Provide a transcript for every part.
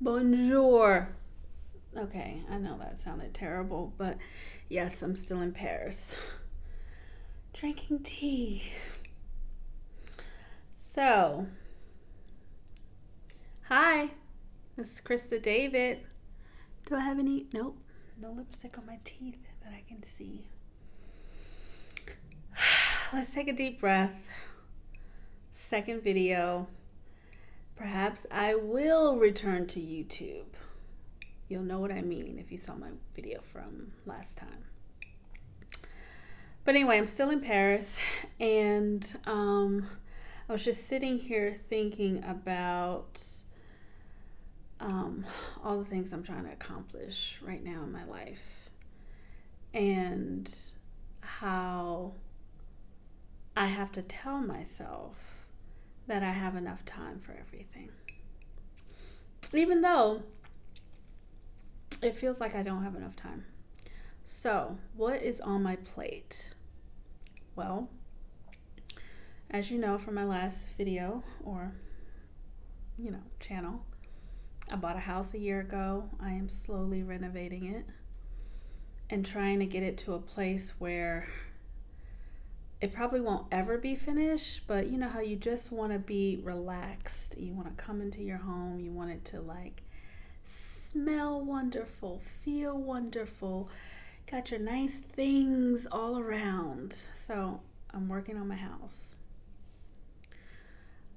Bonjour. Okay, I know that sounded terrible, but yes, I'm still in Paris. Drinking tea. So, hi, this is Krista David. Do I have any? Nope, no lipstick on my teeth that I can see. Let's take a deep breath. Second video. Perhaps I will return to YouTube. You'll know what I mean if you saw my video from last time. But anyway, I'm still in Paris, and I was just sitting here thinking about all the things I'm trying to accomplish right now in my life, and how I have to tell myself that I have enough time for everything, even though it feels like I don't have enough time. So, what is on my plate? Well, as you know from my last video or channel, I bought a house a year ago. I am slowly renovating it and trying to get it to a place where it probably won't ever be finished, but you know how you just want to be relaxed. You want to come into your home, you want it to like smell wonderful, feel wonderful, got your nice things all around. So I'm working on my house.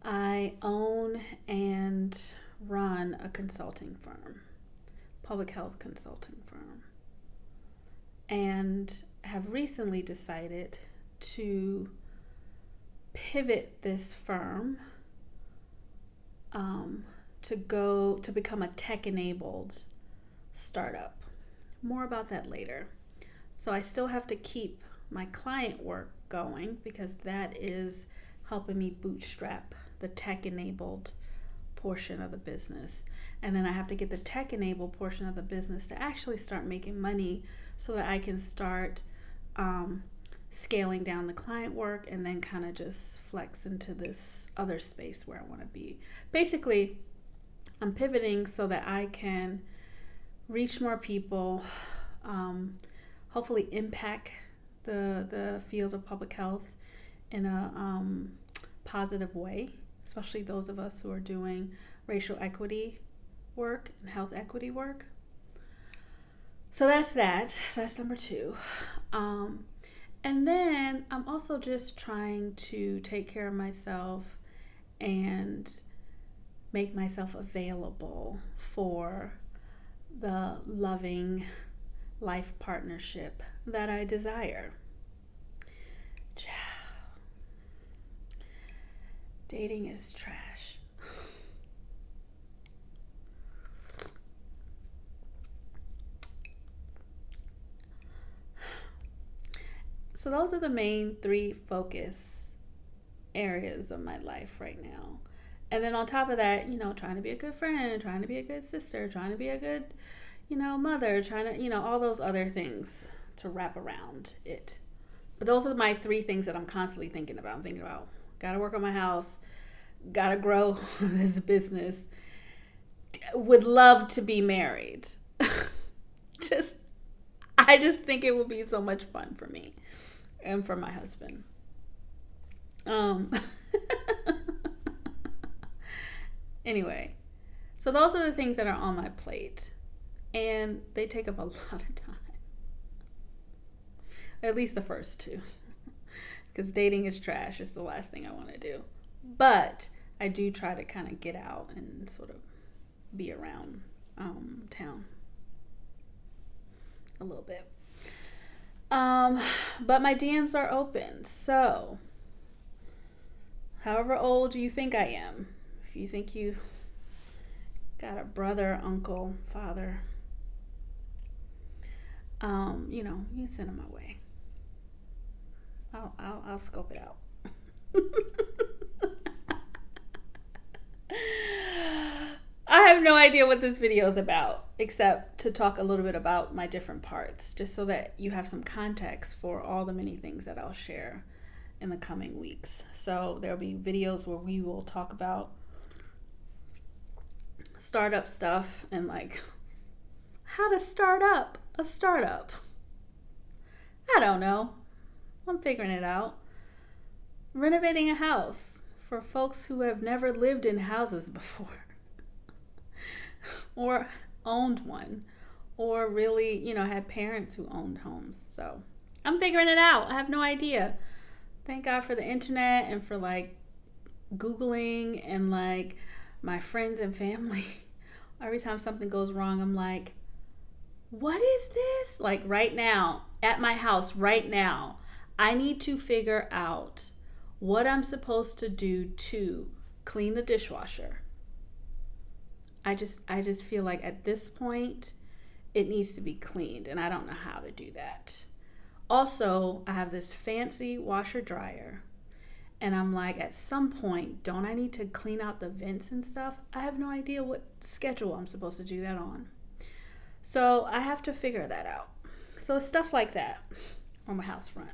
I own and run a consulting firm, public health consulting firm, and have recently decided to pivot this firm to become a tech-enabled startup. More about that later. So I still have to keep my client work going because that is helping me bootstrap the tech-enabled portion of the business. And then I have to get the tech-enabled portion of the business to actually start making money so that I can start scaling down the client work and then kind of just flex into this other space where I want to be. Basically, I'm pivoting so that I can reach more people, hopefully impact the field of public health in a positive way, especially those of us who are doing racial equity work and health equity work. So that's that. So that's number two. And then I'm also just trying to take care of myself and make myself available for the loving life partnership that I desire. Dating is trash. So those are the main three focus areas of my life right now. And then on top of that, trying to be a good friend, trying to be a good sister, trying to be a good, mother, trying to, all those other things to wrap around it. But those are my three things that I'm constantly thinking about. I'm thinking about, gotta work on my house, gotta grow this business, would love to be married. I just think it would be so much fun for me and for my husband. Anyway, so those are the things that are on my plate, and they take up a lot of time. At least the first two, because dating is trash. It's the last thing I want to do. But I do try to kind of get out and sort of be around town a little bit. But my DMs are open. So, however old you think I am, if you think you got a brother, uncle, father, you can send them my way. I'll scope it out. I have no idea what this video is about, except to talk a little bit about my different parts, just so that you have some context for all the many things that I'll share in the coming weeks. So there'll be videos where we will talk about startup stuff and like how to start up a startup. I don't know. I'm figuring it out. Renovating a house for folks who have never lived in houses before or owned one or really, had parents who owned homes. So I'm figuring it out. I have no idea. Thank God for the internet and for like Googling and like my friends and family. Every time something goes wrong, I'm like, what is this? Like right now, at my house, right now, I need to figure out what I'm supposed to do to clean the dishwasher. I just feel like at this point, it needs to be cleaned, and I don't know how to do that. Also, I have this fancy washer dryer, and I'm like, at some point, don't I need to clean out the vents and stuff? I have no idea what schedule I'm supposed to do that on. So I have to figure that out. So it's stuff like that on the house front.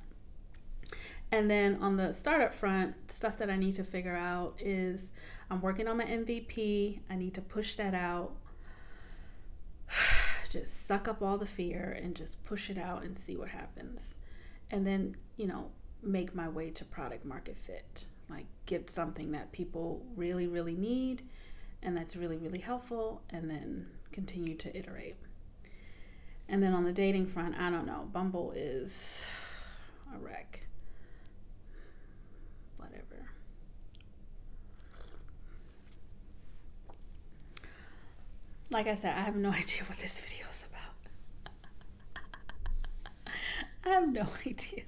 And then on the startup front, stuff that I need to figure out is I'm working on my MVP. I need to push that out. Just suck up all the fear and just push it out and see what happens. And then, make my way to product market fit. Like get something that people really, really need and that's really, really helpful, and then continue to iterate. And then on the dating front, I don't know. Bumble is a wreck. Whatever. Like I said, I have no idea what this video is about. I have no idea.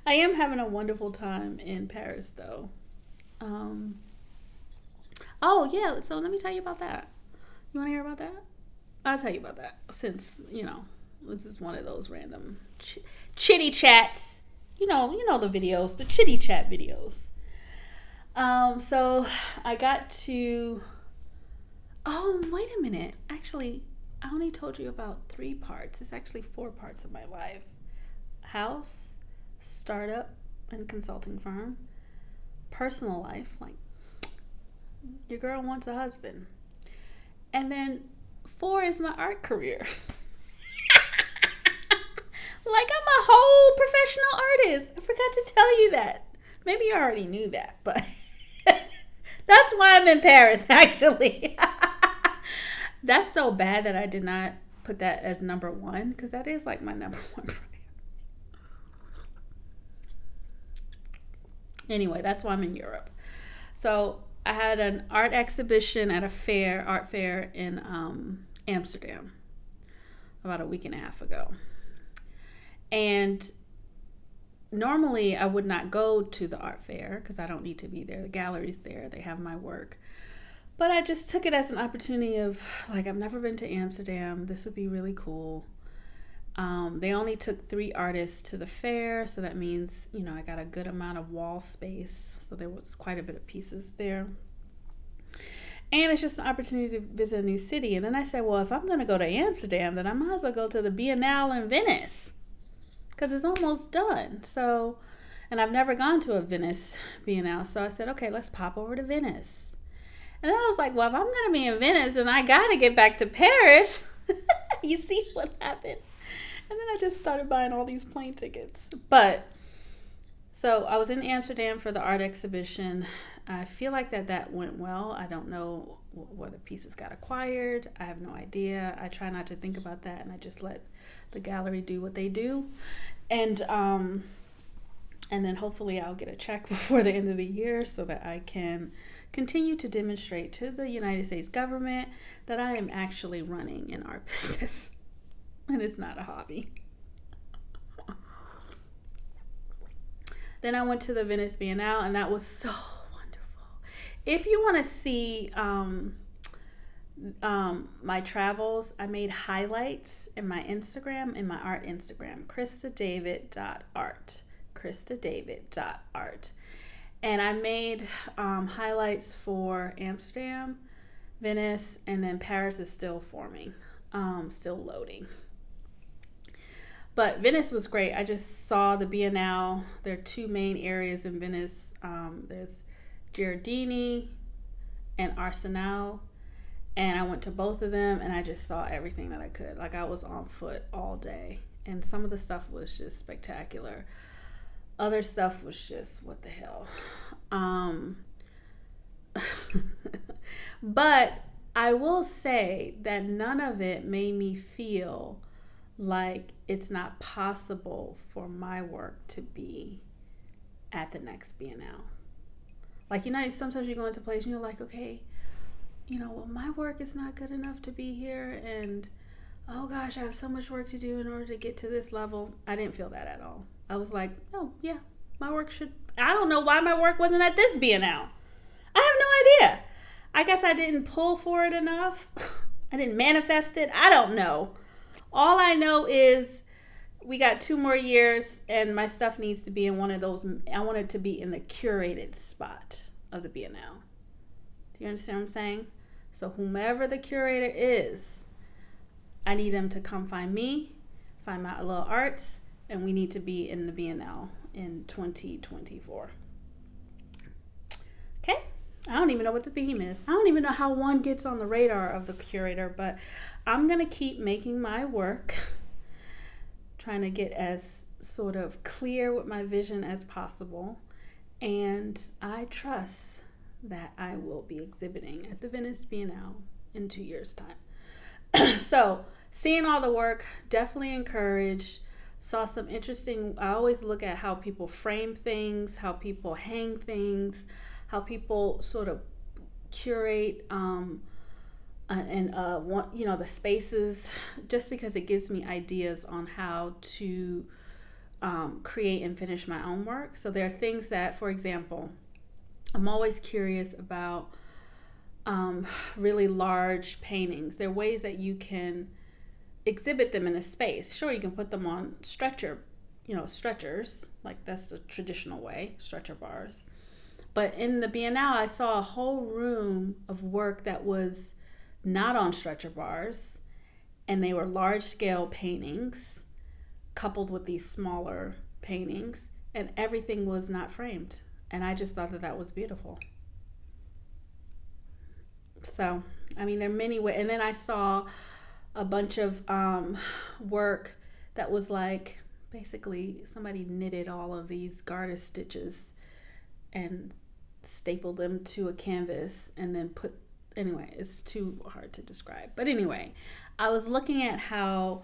I am having a wonderful time in Paris, though. Oh, yeah. So let me tell you about that. You want to hear about that? I'll tell you about that since, this is one of those random chitty chats. You know the videos, the chitty chat videos. So I got to... Oh, wait a minute. Actually, I only told you about 3 parts. It's actually 4 parts of my life. House, startup and consulting firm, personal life, like your girl wants a husband. And then 4 is my art career. Like I'm a whole professional artist. I forgot to tell you that. Maybe you already knew that, but that's why I'm in Paris, actually. That's so bad that I did not put that as number 1, because that is like my number 1 priority. Anyway, that's why I'm in Europe. So I had an art exhibition at a art fair in Amsterdam about a week and a half ago. And normally I would not go to the art fair because I don't need to be there. The gallery's there. They have my work. But I just took it as an opportunity of, like, I've never been to Amsterdam. This would be really cool. They only took 3 artists to the fair, so that means, I got a good amount of wall space. So there was quite a bit of pieces there. And it's just an opportunity to visit a new city. And then I said, well, if I'm going to go to Amsterdam, then I might as well go to the Biennale in Venice, because it's almost done. So, and I've never gone to a Venice Biennale. So I said, okay, let's pop over to Venice. And then I was like, well, if I'm going to be in Venice, then I got to get back to Paris. You see what happened? And then I just started buying all these plane tickets. But, so I was in Amsterdam for the art exhibition. I feel like that went well. I don't know whether pieces got acquired. I have no idea. I try not to think about that, and I just let the gallery do what they do. And then hopefully I'll get a check before the end of the year so that I can continue to demonstrate to the United States government that I am actually running an art business. And it's not a hobby. Then I went to the Venice Biennale, and that was so wonderful. If you want to see my travels, I made highlights in my Instagram, in my art Instagram, kristadavid.art. kristadavid.art. And I made highlights for Amsterdam, Venice, and then Paris is still forming, still loading. But Venice was great. I just saw the Biennale. There are 2 main areas in Venice. There's Giardini and Arsenal. And I went to both of them and I just saw everything that I could. Like, I was on foot all day. And some of the stuff was just spectacular. Other stuff was just, what the hell? But I will say that none of it made me feel like it's not possible for my work to be at the next BNL. Like, sometimes you go into a place and you're like, okay, well, my work is not good enough to be here, and oh gosh, I have so much work to do in order to get to this level. I didn't feel that at all. I was like, oh yeah, my work should, I don't know why my work wasn't at this BNL. I have no idea. I guess I didn't pull for it enough. I didn't manifest it. I don't know. All I know is we got 2 more years and my stuff needs to be in one of those. I want it to be in the curated spot of the BNL. Do you understand what I'm saying? So whomever the curator is, I need them to come find me, find my little arts, and we need to be in the BNL in 2024. Okay? I don't even know what the theme is. I don't even know how one gets on the radar of the curator, but I'm going to keep making my work, trying to get as sort of clear with my vision as possible, and I trust that I will be exhibiting at the Venice Biennale in 2 years' time. So, seeing all the work, definitely encouraged. Saw some interesting, I always look at how people frame things, how people hang things, how people sort of curate the spaces, just because it gives me ideas on how to create and finish my own work. So there are things that, for example, I'm always curious about really large paintings. There are ways that you can exhibit them in a space. Sure, you can put them on stretchers, like that's the traditional way, stretcher bars. But in the Biennale, I saw a whole room of work that was not on stretcher bars, and they were large-scale paintings coupled with these smaller paintings, and everything was not framed. And I just thought that was beautiful. So, I mean, there are many ways. And then I saw a bunch of work that was like, basically somebody knitted all of these garter stitches and stapled them to a canvas and then anyway, it's too hard to describe. But anyway, I was looking at how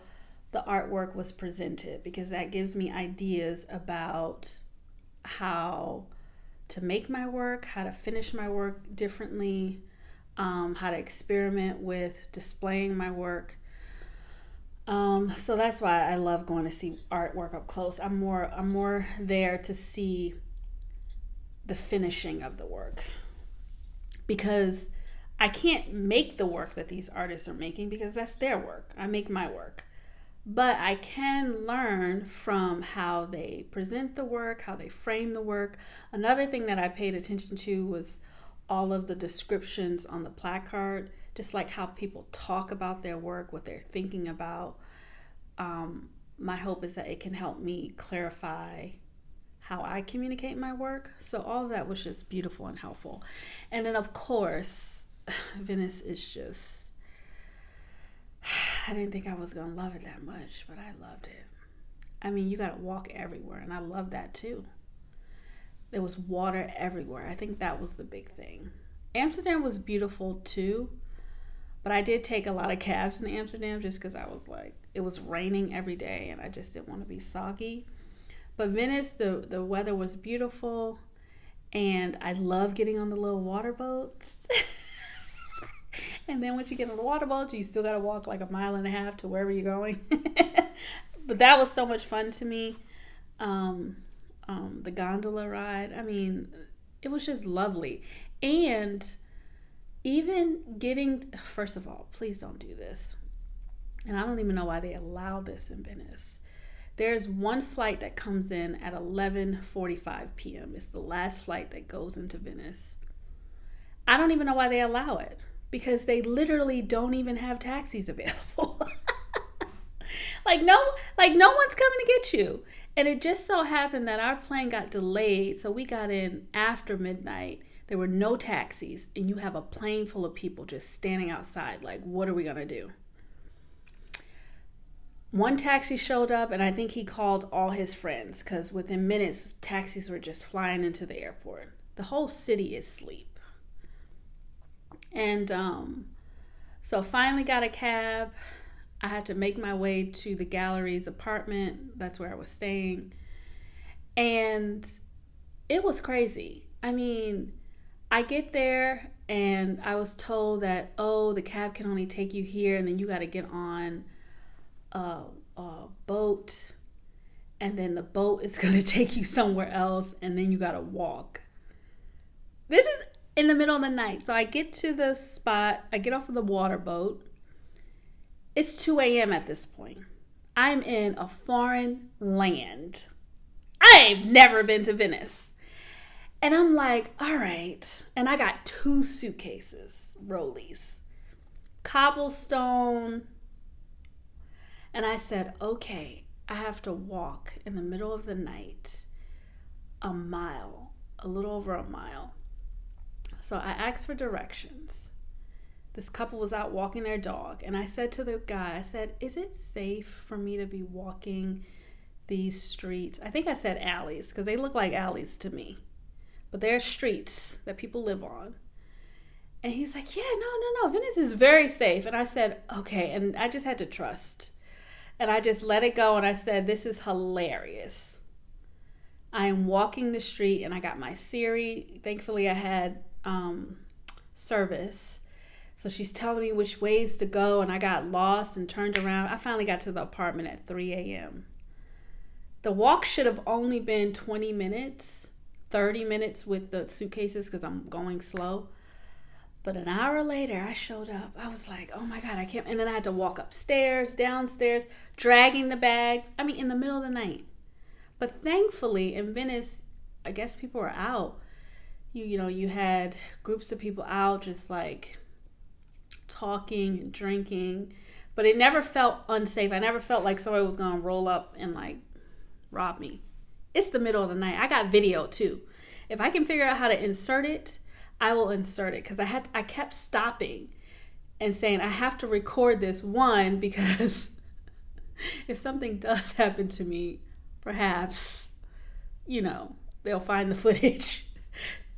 the artwork was presented, because that gives me ideas about how to make my work, how to finish my work differently, how to experiment with displaying my work. So that's why I love going to see artwork up close. I'm more there to see the finishing of the work, because I can't make the work that these artists are making, because that's their work. I make my work. But I can learn from how they present the work, how they frame the work. Another thing that I paid attention to was all of the descriptions on the placard, just like how people talk about their work, what they're thinking about. My hope is that it can help me clarify how I communicate my work. So all of that was just beautiful and helpful. And then, of course, Venice is just, I didn't think I was going to love it that much, but I loved it. I mean, you got to walk everywhere, and I love that too. There was water everywhere. I think that was the big thing. Amsterdam was beautiful too, but I did take a lot of cabs in Amsterdam just because I was like, it was raining every day and I just didn't want to be soggy. But Venice, the weather was beautiful, and I love getting on the little water boats. And then once you get on the water boats, you still got to walk like 1.5 miles to wherever you're going. But that was so much fun to me. The gondola ride, I mean, it was just lovely. And even getting, first of all, please don't do this. And I don't even know why they allow this in Venice. There's one flight that comes in at 11:45 p.m. It's the last flight that goes into Venice. I don't even know why they allow it, because they literally don't even have taxis available. Like no one's coming to get you. And it just so happened that our plane got delayed, so we got in after midnight. There were no taxis, and you have a plane full of people just standing outside. Like, what are we going to do? One taxi showed up, and I think he called all his friends because within minutes, taxis were just flying into the airport. The whole city is asleep. And so finally got a cab. I had to make my way to the gallery's apartment. That's where I was staying. And it was crazy. I mean, I get there and I was told that, oh, the cab can only take you here, and then you got to get on a boat, and then the boat is going to take you somewhere else, and then you got to walk. This is in the middle of the night. So I get to the spot, I get off of the water boat. It's 2 a.m. at this point. I'm in a foreign land. I've never been to Venice. And I'm like, all right. And I got 2 suitcases, rollies, cobblestone. And I said, okay, I have to walk in the middle of the night a mile, a little over a mile. So I asked for directions. This couple was out walking their dog. And I said to the guy, I said, is it safe for me to be walking these streets? I think I said alleys because they look like alleys to me. But they're streets that people live on. And he's like, yeah, no. Venice is very safe. And I said, okay. And I just had to trust. And I just let it go. And I said, this is hilarious. I am walking the street and I got my Siri. Thankfully, I had service. So she's telling me which ways to go. And I got lost and turned around. I finally got to the apartment at 3 a.m. The walk should have only been 20 minutes, 30 minutes with the suitcases because I'm going slow. But an hour later, I showed up. I was like, oh my God, I can't. And then I had to walk upstairs, downstairs, dragging the bags. I mean, in the middle of the night. But thankfully, in Venice, I guess people were out. You had groups of people out just like talking and drinking. But it never felt unsafe. I never felt like somebody was going to roll up and like rob me. It's the middle of the night. I got video too. If I can figure out how to insert it, I will insert it because I kept stopping and saying I have to record this, one, because if something does happen to me, perhaps, they'll find the footage.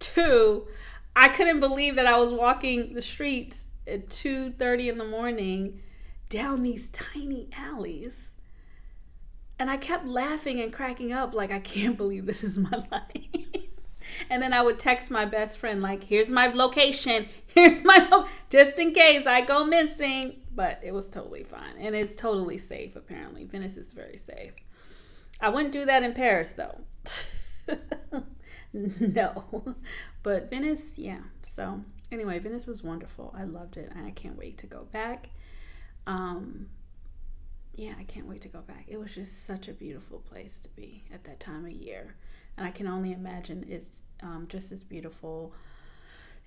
2, I couldn't believe that I was walking the streets at 2:30 in the morning down these tiny alleys. And I kept laughing and cracking up like, I can't believe this is my life. And then I would text my best friend, like, here's my location. Just in case I go missing. But it was totally fine. And it's totally safe, apparently. Venice is very safe. I wouldn't do that in Paris, though. No. But Venice, yeah. So, anyway, Venice was wonderful. I loved it. And I can't wait to go back. I can't wait to go back. It was just such a beautiful place to be at that time of year. And I can only imagine it's just as beautiful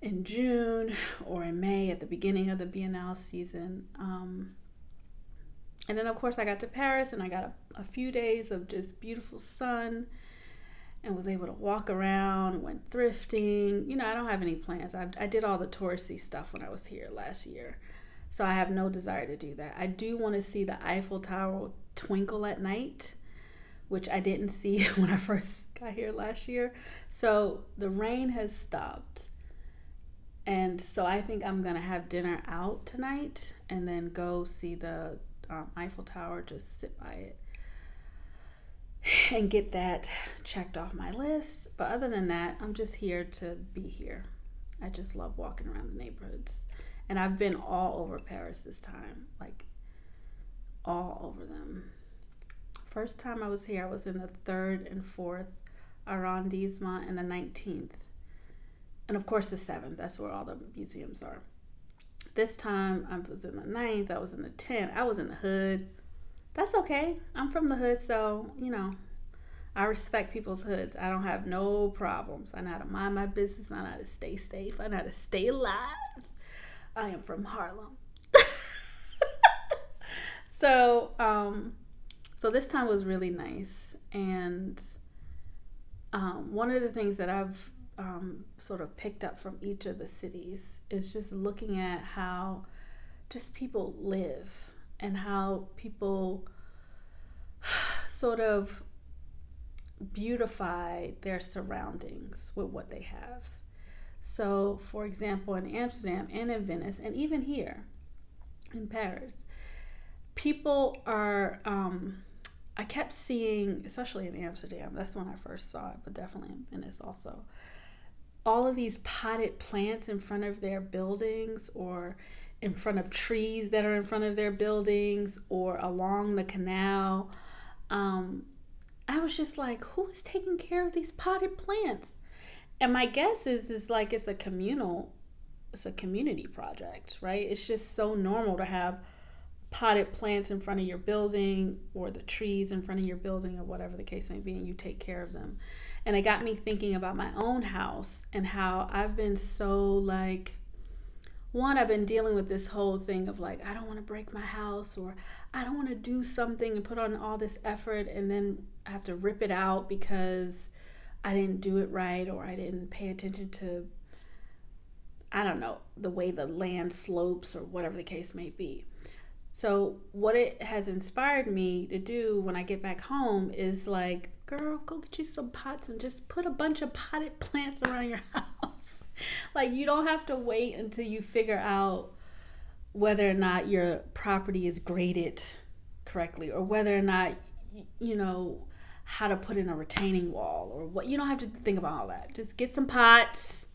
in June or in May at the beginning of the Biennale season. And then, of course, I got to Paris and I got a few days of just beautiful sun and was able to walk around, went thrifting. I don't have any plans. I did all the touristy stuff when I was here last year. So I have no desire to do that. I do want to see the Eiffel Tower twinkle at night, which I didn't see when I first got here last year. So the rain has stopped. And so I think I'm going to have dinner out tonight and then go see the Eiffel Tower, just sit by it and get that checked off my list. But other than that, I'm just here to be here. I just love walking around the neighborhoods. And I've been all over Paris this time, like all over them. First time I was here, I was in the 3rd and 4th arrondissement and the 19th. And of course the 7th, that's where all the museums are. This time I was in the 9th, I was in the 10th, I was in the hood. That's okay. I'm from the hood, so, I respect people's hoods. I don't have no problems. I know how to mind my business. I know how to stay safe. I know how to stay alive. I am from Harlem. So this time was really nice. And one of the things that I've sort of picked up from each of the cities is just looking at how just people live and how people sort of beautify their surroundings with what they have. So, for example, in Amsterdam and in Venice, and even here in Paris, people are, I kept seeing, especially in Amsterdam, that's when I first saw it, but definitely in Venice also, all of these potted plants in front of their buildings or in front of trees that are in front of their buildings or along the canal. I was just like, who is taking care of these potted plants? And my guess is like it's a community project, right? It's just so normal to have potted plants in front of your building or the trees in front of your building or whatever the case may be, and you take care of them. And it got me thinking about my own house and how I've been so like, one, I've been dealing with this whole thing of like, I don't want to break my house, or I don't want to do something and put on all this effort and then I have to rip it out because I didn't do it right, or I didn't pay attention to, I don't know, the way the land slopes or whatever the case may be. So what it has inspired me to do when I get back home is like, girl, go get you some pots and just put a bunch of potted plants around your house. Like, you don't have to wait until you figure out whether or not your property is graded correctly, or whether or not, you know, how to put in a retaining wall, or what. You don't have to think about all that. Just get some pots,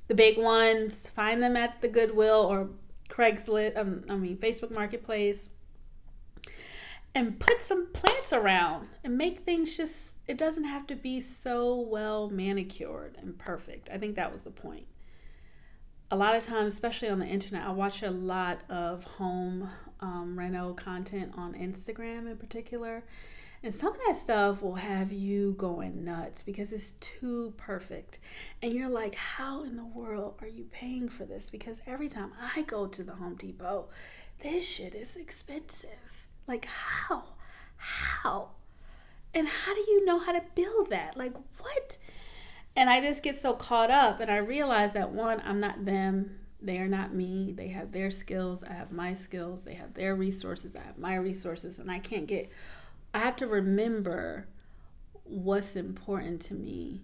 the big ones, find them at the Goodwill or Craigslist, Facebook Marketplace, and put some plants around and make things just, it doesn't have to be so well manicured and perfect. I think that was the point. A lot of times, especially on the internet, I watch a lot of home reno content on Instagram in particular. And some of that stuff will have you going nuts because it's too perfect. And you're like, how in the world are you paying for this? Because every time I go to the Home Depot, this shit is expensive. Like, how? How? And how do you know how to build that? Like, what? And I just get so caught up, and I realize that, one, I'm not them. They are not me. They have their skills. I have my skills. They have their resources. I have my resources. And I have to remember what's important to me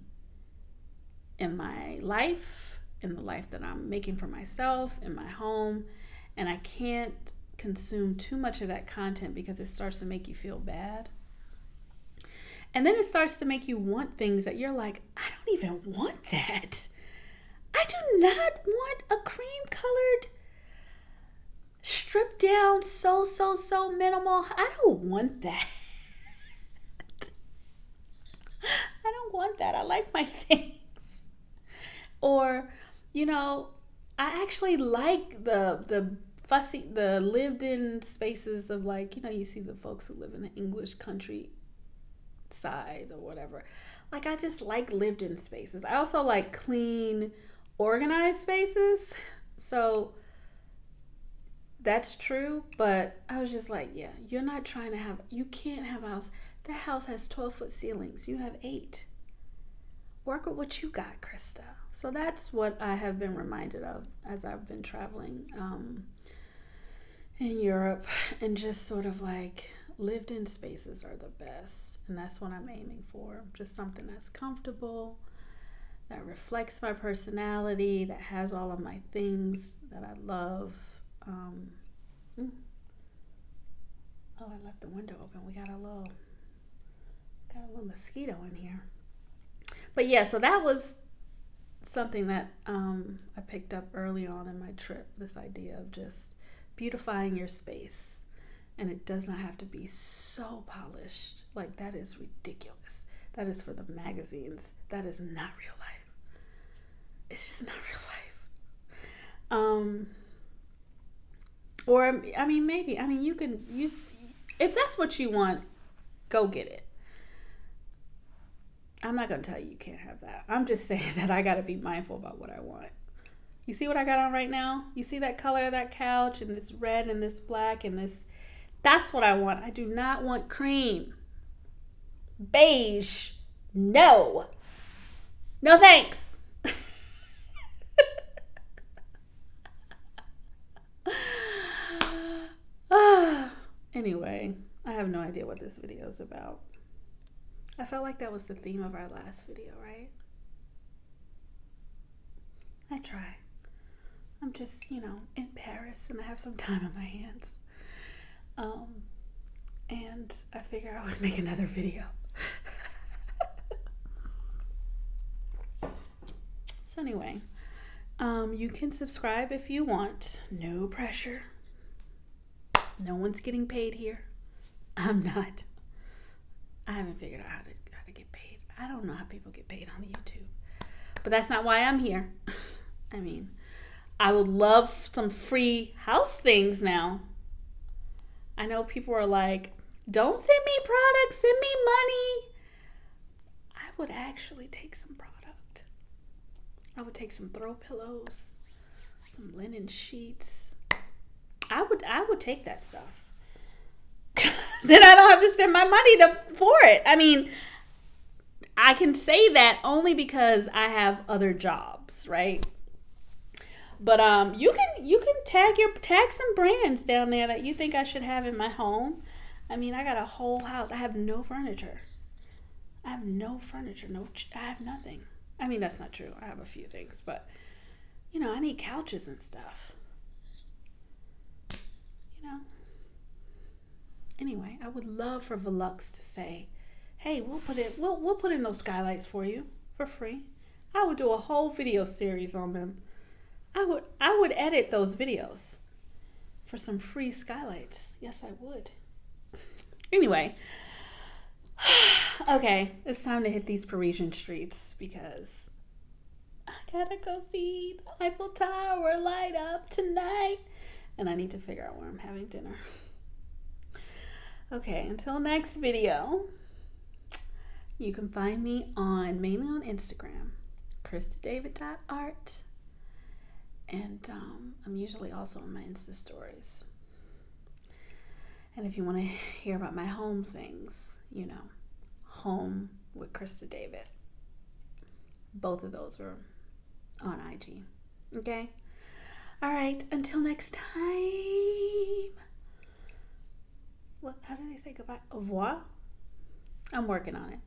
in my life, in the life that I'm making for myself, in my home. And I can't consume too much of that content because it starts to make you feel bad. And then it starts to make you want things that you're like, I don't even want that. I do not want a cream colored, stripped down, so minimal. I don't want that. I don't want that. I like my things. Or, you know, I actually like the fussy, the lived in spaces of, like, you know, you see the folks who live in the English country side or whatever. Like, I just like lived in spaces. I also like clean, organized spaces. So that's true. But I was just like, yeah, you're not trying to have, you can't have a house. That house has 12-foot ceilings. You have 8. Work with what you got, Krista. So that's what I have been reminded of as I've been traveling in Europe, and just sort of like, lived in spaces are the best. And that's what I'm aiming for. Just something that's comfortable, that reflects my personality, that has all of my things that I love. Oh, I left the window open. We got a little mosquito in here. But yeah, so that was something that I picked up early on in my trip, this idea of just beautifying your space. And it does not have to be so polished. Like, that is ridiculous. That is for the magazines. That is not real life. It's just not real life. Or, I mean, maybe, I mean, if that's what you want, go get it. I'm not going to tell you can't have that. I'm just saying that I got to be mindful about what I want. You see what I got on right now? You see that color of that couch, and this red and this black and this? That's what I want. I do not want cream. Beige. No. No thanks. Anyway, I have no idea what this video is about. I felt like that was the theme of our last video, right? I try. I'm just, in Paris and I have some time on my hands. And I figure I would make another video. So anyway, you can subscribe if you want. No pressure. No one's getting paid here. I'm not. I haven't figured out how to get paid. I don't know how people get paid on YouTube. But that's not why I'm here. I mean, I would love some free house things now. I know people are like, don't send me products, send me money. I would actually take some product. I would take some throw pillows, some linen sheets. I would take that stuff. Then I don't have to spend my money for it. I mean, I can say that only because I have other jobs, right? But you can tag some brands down there that you think I should have in my home. I mean, I got a whole house. I have no furniture. I have nothing. I mean, that's not true. I have a few things, but I need couches and stuff. Anyway, I would love for Velux to say, "Hey, we'll put in those skylights for you for free." I would do a whole video series on them. I would edit those videos for some free skylights. Yes, I would. Anyway, okay, it's time to hit these Parisian streets because I gotta go see the Eiffel Tower light up tonight, and I need to figure out where I'm having dinner. Okay, until next video, you can find me mainly on Instagram, KristaDavid.art, and I'm usually also on my Insta stories. And if you want to hear about my home things, Home with Krista David. Both of those are on IG. Okay? All right, until next time. How did they say goodbye? Au revoir? I'm working on it.